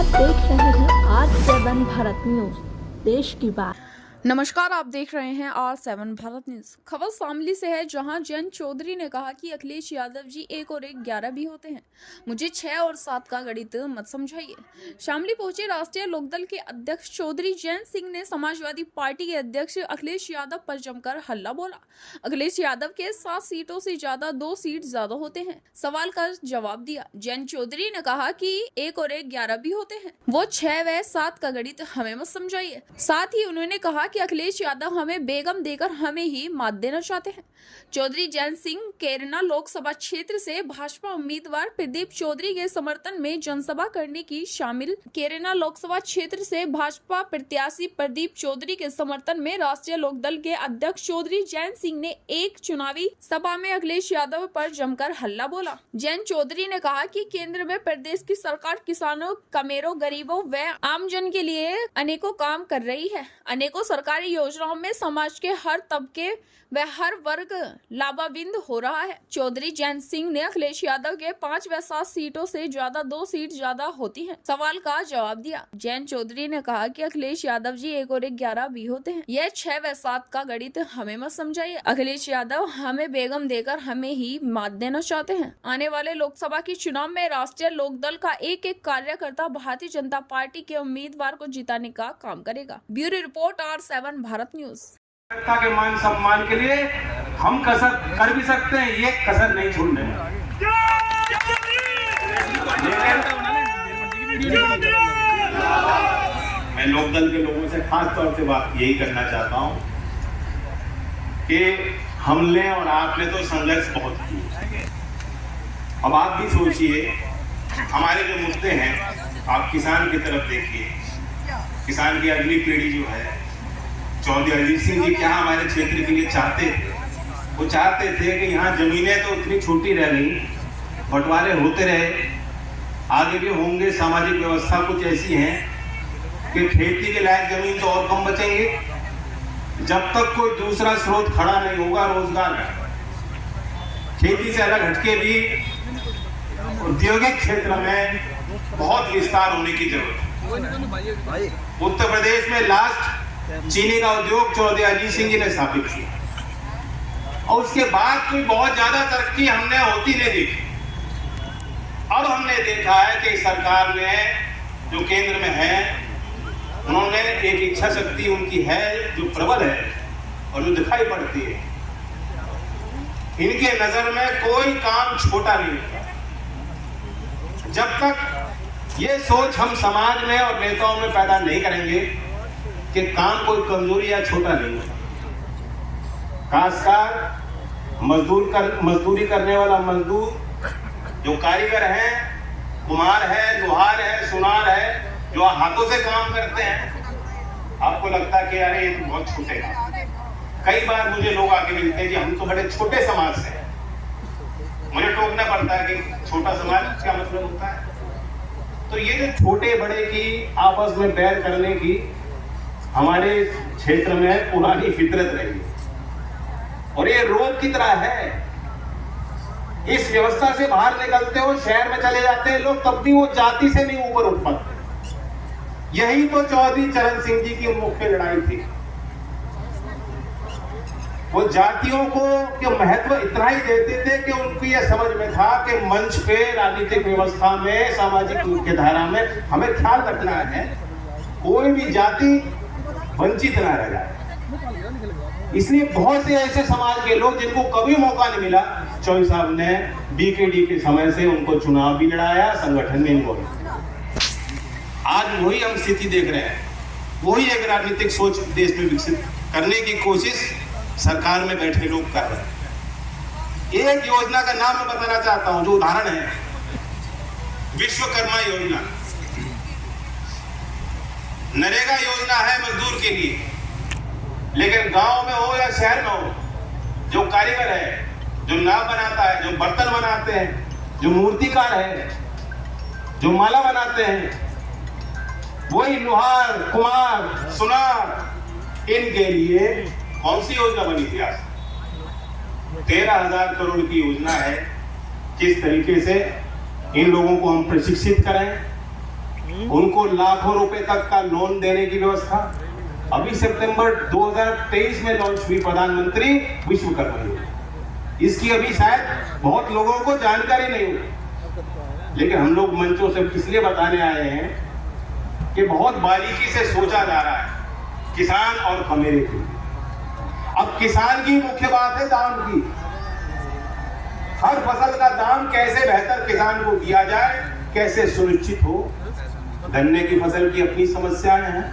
आप देख रहे हैं R7 भारत न्यूज, देश की बात। नमस्कार, आप देख रहे हैं R7 भारत न्यूज। खबर शामली से है, जहां जयंत चौधरी ने कहा कि अखिलेश यादव जी 1 और 1 11 भी होते हैं। मुझे 6 और 7 का गणित मत समझाइए। शामली पहुंचे राष्ट्रीय लोकदल के अध्यक्ष चौधरी जयंत सिंह ने समाजवादी पार्टी के अध्यक्ष अखिलेश यादव पर जमकर हल्ला बोला। अखिलेश यादव के 7 सीटों से ज्यादा 2 सीट ज्यादा होते हैं। सवाल का जवाब दिया जयंत चौधरी ने कहा कि 1 और 1 11 भी होते हैं। वो 6 व 7 का गणित हमें मत समझाइए। साथ ही उन्होंने कहा कि अखिलेश यादव हमें बेगम देकर हमें ही मात देना चाहते हैं। चौधरी जयंत सिंह कैरना लोकसभा क्षेत्र से भाजपा उम्मीदवार प्रदीप चौधरी के समर्थन में जनसभा करने की शामिल। कैरना लोकसभा क्षेत्र से भाजपा प्रत्याशी प्रदीप चौधरी के समर्थन में राष्ट्रीय लोकदल के अध्यक्ष चौधरी जयंत सिंह ने एक चुनावी सभा में अखिलेश यादव पर जमकर हल्ला बोला। जयंत चौधरी ने कहा कि केंद्र में प्रदेश की सरकार किसानों, कमेरों, गरीबों व आमजन के लिए अनेकों काम कर रही है। अनेकों सरकारी योजनाओं में समाज के हर तबके व हर वर्ग लाभान्वित हो रहा है। चौधरी जयंत सिंह ने अखिलेश यादव के 5 व 7 सीटों से ज्यादा 2 सीट ज्यादा होती हैं। सवाल का जवाब दिया। जयंत चौधरी ने कहा कि अखिलेश यादव जी 1 और 1 11 भी होते हैं। यह 6 व 7 का गणित हमें मत समझाइए। अखिलेश यादव हमें बेगम देकर हमें ही मात देना चाहते हैं। आने वाले लोकसभा के चुनाव में राष्ट्रीय लोकदल का एक एक कार्यकर्ता भारतीय जनता पार्टी के उम्मीदवार को जिताने का काम करेगा। Bureau report R7 Bharat news. के मान सम्मान के लिए हम कसर कर भी सकते हैं, ये कसर नहीं छोड़ने। मैं लोकदल के लोगों से खास तौर से बात यही करना चाहता हूं कि हमने और आपने तो संघर्ष बहुत किया। अब आप भी सोचिए, हमारे जो मुद्दे हैं, आप किसान की तरफ देखिए। किसान की अगली पीढ़ी जो है, चौधरी अजीत सिंह जी क्या हमारे क्षेत्र के लिए चाहते थे? वो चाहते थे कि यहाँ जमीनें तो उतनी छोटी रह गई, बंटवारे होते रहे, आगे भी होंगे। सामाजिक व्यवस्था कुछ ऐसी है कि खेती के लायक जमीन तो और कम बचेंगे। जब तक कोई दूसरा स्रोत खड़ा नहीं होगा रोजगार का, खेती से अलग हटके भी औद्योगिक क्षेत्र में बहुत विस्तार होने की जरूरत है। उत्तर प्रदेश में लास्ट चीनी का उद्योग चौधरी अजीत सिंह जी ने स्थापित किया और उसके बाद कोई बहुत ज्यादा तरक्की हमने होती नहीं देखी। और हमने देखा है कि सरकार ने जो केंद्र में है, उन्होंने एक इच्छा शक्ति उनकी है जो प्रबल है और जो दिखाई पड़ती है। इनके नजर में कोई काम छोटा नहीं होता। जब तक ये सोच हम समाज में और नेताओं में पैदा नहीं करेंगे कि काम कोई कमजोरी या छोटा नहीं है। खासकर मजदूरी करने वाला मजदूर, जो कारीगर है, कुम्हार है, लोहार है, सुनार है, जो हाथों से काम करते हैं, आपको लगता है कि अरे ये तो बहुत छोटे काम। कई बार मुझे लोग आके मिलते हैं कि हम तो बड़े छोटे समाज से हैं। मुझे टोकना पड़ता है कि छोटा समाज क्या मतलब होता है। तो ये जो छोटे बड़े की आपस में बैर करने की हमारे क्षेत्र में पुरानी फितरत रही और ये रोग की तरह है। इस व्यवस्था से बाहर निकलते हो, शहर में चले जाते हैं लोग, तब भी वो जाति से नहीं ऊपर उठ पाते। यही तो चौधरी चरण सिंह जी की मुख्य लड़ाई थी। वो जातियों को के महत्व इतना ही देते थे कि उनको यह समझ में था कि मंच पे, राजनीतिक व्यवस्था में, सामाजिक मुख्यधारा में हमें ख्याल रखना है, कोई भी जाति वंचित ना रह जाए। इसलिए बहुत से ऐसे समाज के लोग जिनको कभी मौका नहीं मिला, चौधरी साहब ने बीकेडी के समय से उनको चुनाव भी लड़ाया, संगठन में इन्वॉल्व। आज वही हम स्थिति देख रहे हैं। वही एक राजनीतिक सोच देश में विकसित करने की कोशिश सरकार में बैठे लोग कर रहे हैं। एक योजना का नाम मैं बताना चाहता हूं, जो उदाहरण है, विश्वकर्मा योजना। नरेगा योजना है मजदूर के लिए, लेकिन गांव में हो या शहर में हो, जो कारीगर है, जो नाव बनाता है, जो बर्तन बनाते हैं, जो मूर्तिकार है, जो माला बनाते हैं, वही लोहार, कुम्हार, सुनार, इनके लिए कौन सी योजना बनी थी? आज 13,000 करोड़ की योजना है। किस तरीके से इन लोगों को हम प्रशिक्षित करें, उनको लाखों रुपए तक का लोन देने की व्यवस्था अभी सितंबर 2023 में लॉन्च हुई प्रधानमंत्री विश्वकर्मा योजना। इसकी अभी शायद बहुत लोगों को जानकारी नहीं हुई, लेकिन हम लोग मंचों से इसलिए बताने आए हैं कि बहुत बारीकी से सोचा जा रहा है किसान और खमेरे के लिए। अब किसान की मुख्य बात है दाम की। हर फसल का दाम कैसे बेहतर किसान को दिया जाए, कैसे सुनिश्चित हो। गन्ने की फसल की अपनी समस्याएं हैं।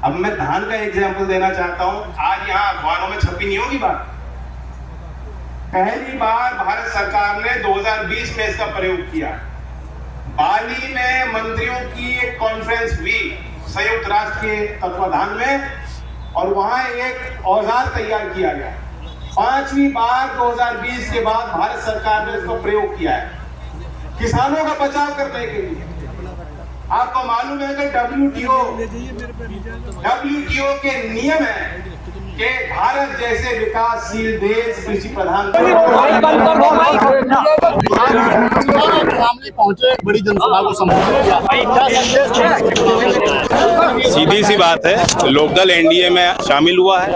अब मैं धान का एग्जाम्पल देना चाहता हूं। आज यहाँ अखबारों में छपी नहीं होगी बात। पहली बार भारत सरकार ने 2020 में इसका प्रयोग किया। बाली में मंत्रियों की एक कॉन्फ्रेंस हुई संयुक्त राष्ट्र के तत्वाधान में, और वहां एक औजार तैयार किया गया। 5वीं बार 2020 के बाद भारत सरकार ने इसका प्रयोग किया है किसानों का बचाव करने के लिए। आपको मालूम है कि WTO के नियम है कि भारत जैसे विकासशील देश कृषि प्रधान पहुंचे, बड़ी जनसभा को संबोधित किया। सीधी सी बात है, लोकदल एनडीए में शामिल हुआ है।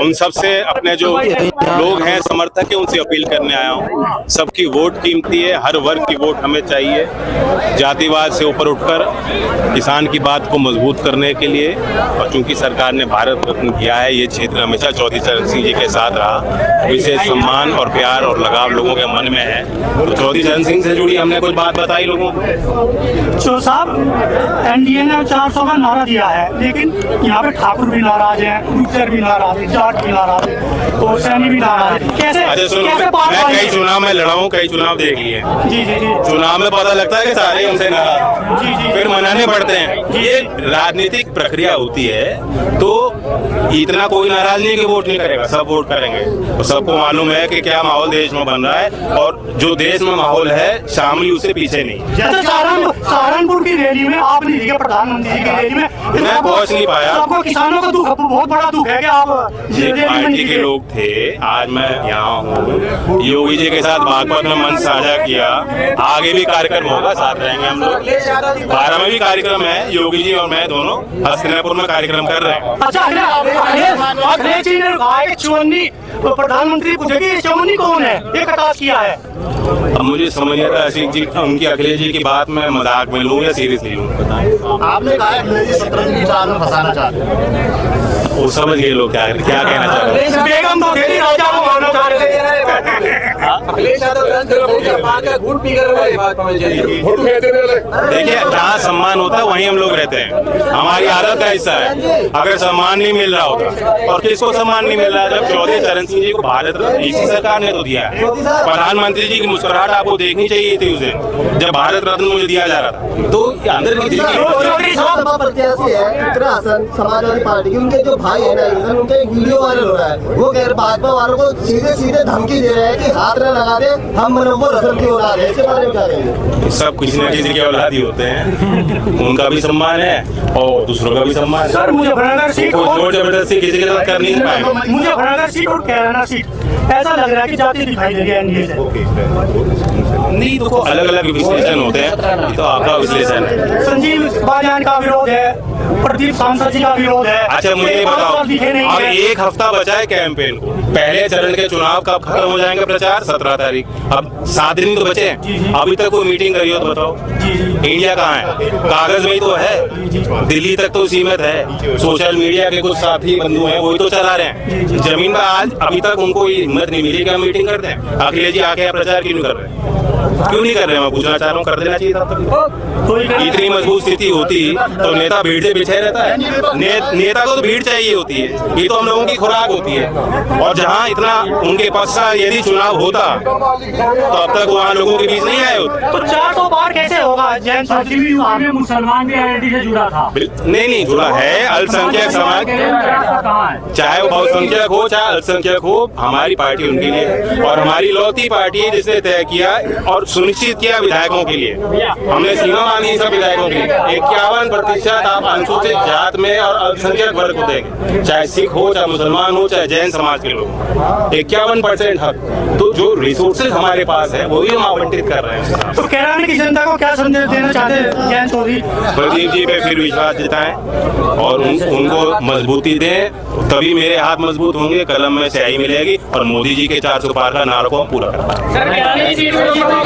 उन सब से अपने जो लोग हैं समर्थक है उनसे अपील करने आया हूँ। सबकी वोट कीमती है, हर वर्ग की वोट हमें चाहिए। जातिवाद से ऊपर उठकर किसान की बात को मजबूत करने के लिए, और चूंकि सरकार ने भारत रत्न दिया है, ये क्षेत्र हमेशा चौधरी चरण सिंह जी के साथ रहा। विशेष सम्मान और प्यार और लगाव लोगों के मन में है। तो चौधरी चरण सिंह से जुड़ी हमने कुछ बात बताई लोगों को। चो साहब, एनडीए ने 400 का नारा दिया है, लेकिन यहाँ पे ठाकुर भी नाराज है, गुर्जर भी नाराज है, जाट भी नाराज है, तो सैनी भी नाराज है। कैसे मैं कई चुनाव में लड़ा हूँ, कई चुनाव देख लिए। जी जी जी। चुनाव में पता लगता है कि सारे हमसे नाराज, जी जी, फिर मनाने पड़ते हैं। ये राजनीतिक प्रक्रिया होती है, तो इतना कोई नाराज नहीं कि वोट नहीं करेगा, सब वोट करेंगे। तो सबको मालूम है कि क्या माहौल देश में बन रहा है, और जो देश में माहौल है शामिल उससे पीछे नहीं। सहारनपुर की रैली में आप नहीं दिखे, प्रधानमंत्री की रैली में मैं पहुंच नहीं पाया। आपको किसानों का दुख, बहुत बड़ा दुख है कि आप पार्टी के लोग थे। आज मैं यहाँ हूँ, योगी जी के साथ बागपत में मंच साझा किया। आगे भी कार्यक्रम होगा, साथ रहेंगे हम लोग। 12 में भी कार्यक्रम है, योगी जी और मैं दोनों हस्तिनापुर में कार्यक्रम कर रहे हैं। अच्छा, अखिलेश जी ने कहा है कि चौवन्नी प्रधानमंत्री पूछेगी चौवन्नी कौन है, ये कटास किया है। अब मुझे समझ नहीं आता अशीष जी उनकी अखिलेश जी की बात में मजाक में लूँ या सीरियसली लूँ। आपने कहा अखिलेश जी शतरंज की चाल में फंसाना चाहते हैं। वो समझ गए लोग क्या कहना चाह रहे हैं। बेगम तो डेली राजा को मारना चाह रहे थे। देखिए, जहाँ सम्मान होता है वहीं हम लोग रहते हैं, हमारी आदत का हिस्सा है। अगर सम्मान नहीं मिल रहा होता, और किसको सम्मान नहीं मिल रहा, जब चौधरी चरण सिंह जी को भारत रत्न इसी सरकार ने तो दिया है। प्रधानमंत्री जी की मुस्कुराहट आपको देखनी चाहिए थी उस दिन जब भारत रत्न मुझे दिया जा रहा था। तो अंदर की सपा प्रत्याशी है उत्तराखंड समाजवादी पार्टी के, उनके जो भाई है ना, उनका एक वीडियो वायरल हो रहा है। वो कह रहे भाजपा वालों को सीधे सीधे धमकी दे रहे हैं कि हाथ न लगा दे, हम मनोहर रसन की औलाद है। इसके बारे में क्या कहेंगे? सब किसी न किसी के औलाद ही होते हैं, उनका भी सम्मान है और दूसरों का भी सम्मान है। सर, मुझे भरागर सीट जोर जबरदस्ती किसी के साथ कर नहीं पाएंगे। मुझे भरागर सीट और कैराना सीट ऐसा लग रहा है कि जाति दिखाई दे रही है एनडीए से। नहीं, तो अलग अलग विश्लेषण होते हैं, ये तो आपका विश्लेषण है। संजीव बालियान का विरोध है, प्रदीप सांसद जी का विरोध है। अच्छा, मुझे ये बताओ, अब 1 हफ्ता बचा है कैंपेन को। पहले चरण के चुनाव कब खत्म हो जाएंगे प्रचार? 17 तारीख। अब 7 दिन तो बचे हैं। अभी तक कोई मीटिंग करी हो तो बताओ। इंडिया कहाँ है? कागज में ही तो है, दिल्ली तक तो सीमित है। सोशल मीडिया के कुछ साथी बंधु हैं, वही तो चला रहे हैं। जमीन पर आज अभी तक उनको हिम्मत नहीं मिली कि हम मीटिंग करते हैं। अखिलेश जी आके प्रचार क्यों नहीं कर रहे? क्यों नहीं कर रहे? मैं पूछना चाह रहा हूँ, कर देना चाहिए था। इतनी मजबूत स्थिति होती तो नेता भीड़ से पीछे रहता है। नेता को तो भीड़ चाहिए होती है, ये तो हम लोगों की खुराक होती है। और जहाँ इतना उनके पक्ष का यदि चुनाव होता तो अब तक वहाँ लोगों के बीच नहीं आए होते। तो 400 पार कैसे होगा? जैन भी वहाँ में मुसलमान भी आईडी से जुड़ा था। नहीं जुड़ा है। अल्पसंख्यक समाज, चाहे वो बहुसंख्यक हो चाहे अल्पसंख्यक हो, हमारी पार्टी उनके लिए, और हमारी लौती पार्टी जिसने तय किया और सुनिश्चित किया विधायकों के लिए, हमने सीमा बांधी सब विधायकों के लिए। 51% आप अनुसूचित जात में और अल्पसंख्यक वर्ग को देंगे, चाहे सिख हो, चाहे मुसलमान हो, चाहे जैन समाज के लोग। 51% हक, तो जो रिसोर्सेज हमारे पास है वही हम आवंटित कर रहे हैं। तो कैरानी की जनता को क्या संदेश देना चाहते हैं जयंत चौधरी? प्रदीप जी पे फिर विश्वास जताएं और उनको मजबूती दें, तभी मेरे हाथ मजबूत होंगे, कलम में स्याही मिलेगी और मोदी जी के 400 पार का नारा को हम पूरा करेंगे।